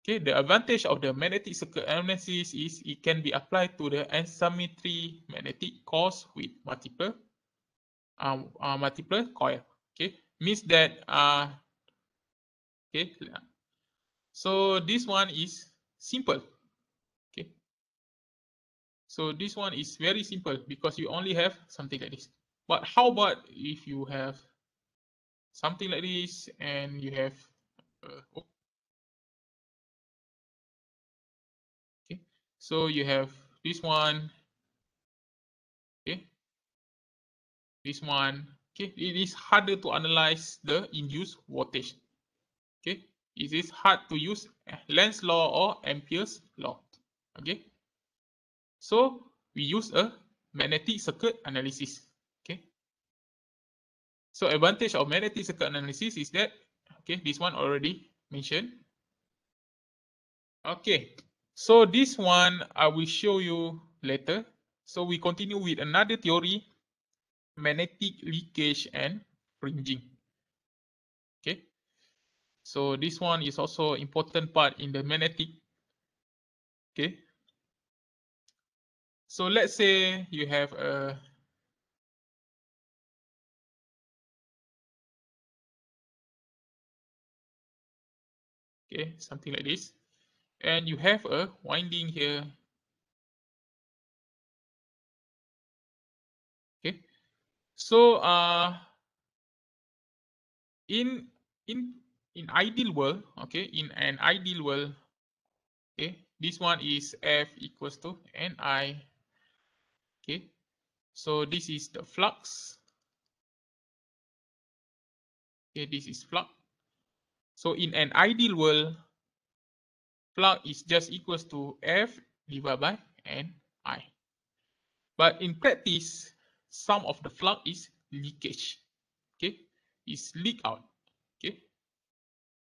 Okay, the advantage of the magnetic circuit analysis is it can be applied to the asymmetry magnetic cores with multiple coil. Okay, means that okay, so this one is simple. Okay, so this one is very simple because you only have something like this. But how about if you have something like this and you have okay, so you have this one, okay, this one, okay, it is harder to analyze the induced voltage. Okay, it is hard to use Lenz's law or Ampere's law. Okay, so we use a magnetic circuit analysis. Okay, so advantage of magnetic circuit analysis is that, okay, this one already mentioned. Okay, so this one I will show you later. So we continue with another theory, magnetic leakage and fringing. Okay, so this one is also important part in the magnetic Okay. So let's say you have a something like this, and you have a winding here. Okay. So in ideal world, okay, in an ideal world, okay, this one is F equals to Ni. Okay. So this is the flux. Okay, this is flux. So in an ideal world, flux is just equals to F divided by Ni. But in practice, some of the flux is leakage. Okay, is leak out. Okay,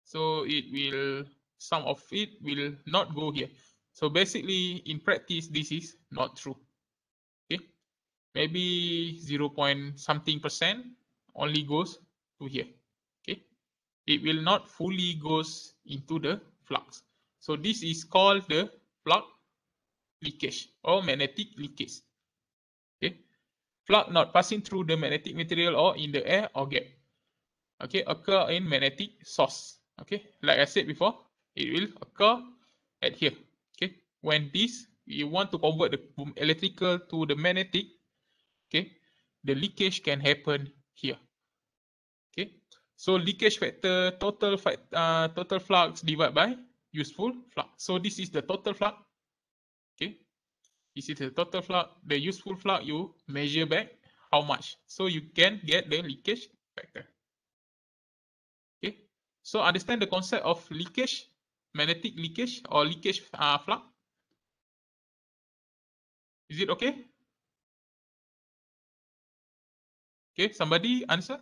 so it will, some of it will not go here. So basically, in practice, this is not true. Okay, maybe 0. something% only goes to here. Okay, it will not fully goes into the flux. So this is called the flux leakage or magnetic leakage. Okay, flux not passing through the magnetic material or in the air or gap. Okay, occur in magnetic source. Okay, like I said before, it will occur at here. Okay, when this, you want to convert the electrical to the magnetic, okay, the leakage can happen here. Okay, so leakage factor, total flux divided by useful flux. So this is the total flux. Okay, this is the total flux. The useful flux you measure back how much, so you can get the leakage factor. Okay, so understand the concept of leakage, magnetic leakage or leakage flux. Is it okay? Okay, somebody answer.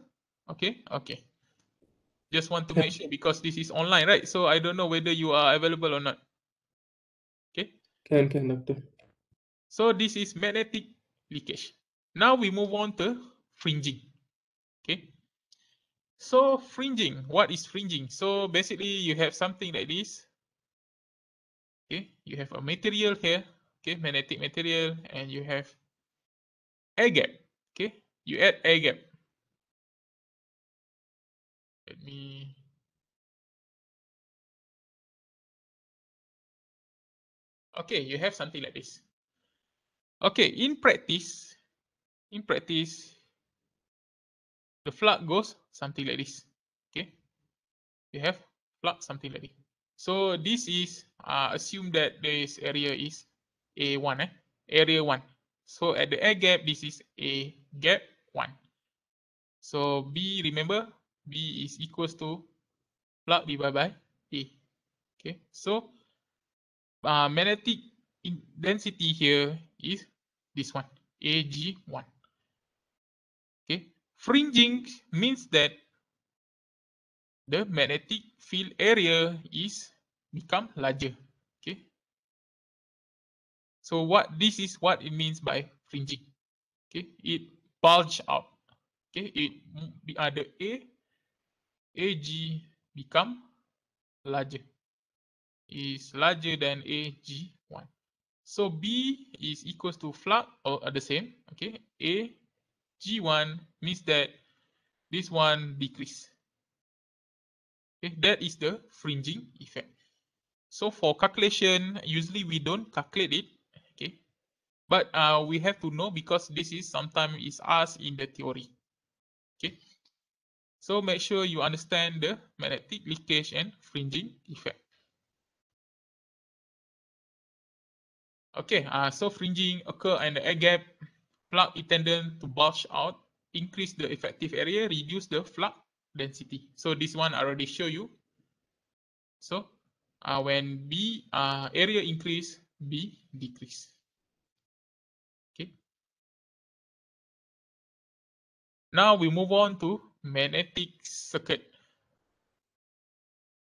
Okay, okay. Just want to make sure because this is online, right? So I don't know whether you are available or not. Okay. Can, doctor. So this is magnetic leakage. Now we move on to fringing. Okay. So fringing, what is fringing? So basically you have something like this. Okay, you have a material here, okay, magnetic material, and you have air gap. Okay, you add air gap. Let me. Okay, you have something like this. Okay, in practice, the flux goes something like this. Okay, you have flux something like this. So this is assume that this area is A1, area 1. So at the air gap, this is a gap 1. So B, remember, B is equals to flux divided by A. Okay, so magnetic density here is this one, Ag1. Okay, fringing means that the magnetic field area is become larger. Okay, so what this is what it means by fringing. Okay, it bulge out. Okay, it the Ag become larger, is larger than Ag1. So B is equals to flux or the same. Okay, Ag1 means that this one decrease. Okay, that is the fringing effect. So for calculation, usually we don't calculate it. Okay, but we have to know because this is sometimes is asked in the theory. Okay, so make sure you understand the magnetic leakage and fringing effect. Okay, so fringing occur in the air gap. Flux is tended to bulge out, increase the effective area, reduce the flux density. So this one I already show you. So when B area increase, B decrease. Okay. Now we move on to magnetic circuit.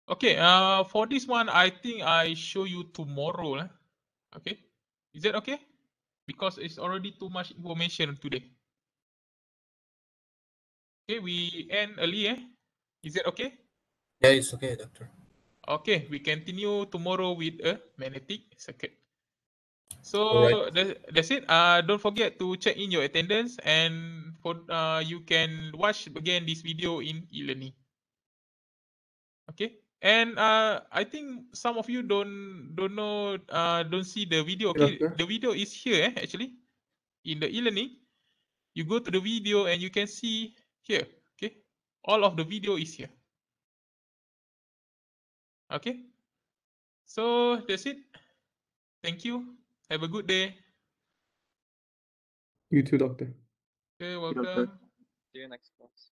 Okay, for this one, I think I show you tomorrow. Okay, is that okay? Because it's already too much information today. Okay, we end early. Is that okay? Yeah, it's okay, doctor. Okay, we continue tomorrow with a magnetic circuit. So Alright. that's it. Don't forget to check in your attendance, and for you can watch again this video in e-learning. Okay, and I think some of you don't know don't see the video. Okay, Doctor. the video is here actually in the e-learning. You go to the video and you can see here. Okay, all of the video is here. Okay, so that's it. Thank you. Have a good day. You too, doctor. Okay, Doctor. welcome. See you next class.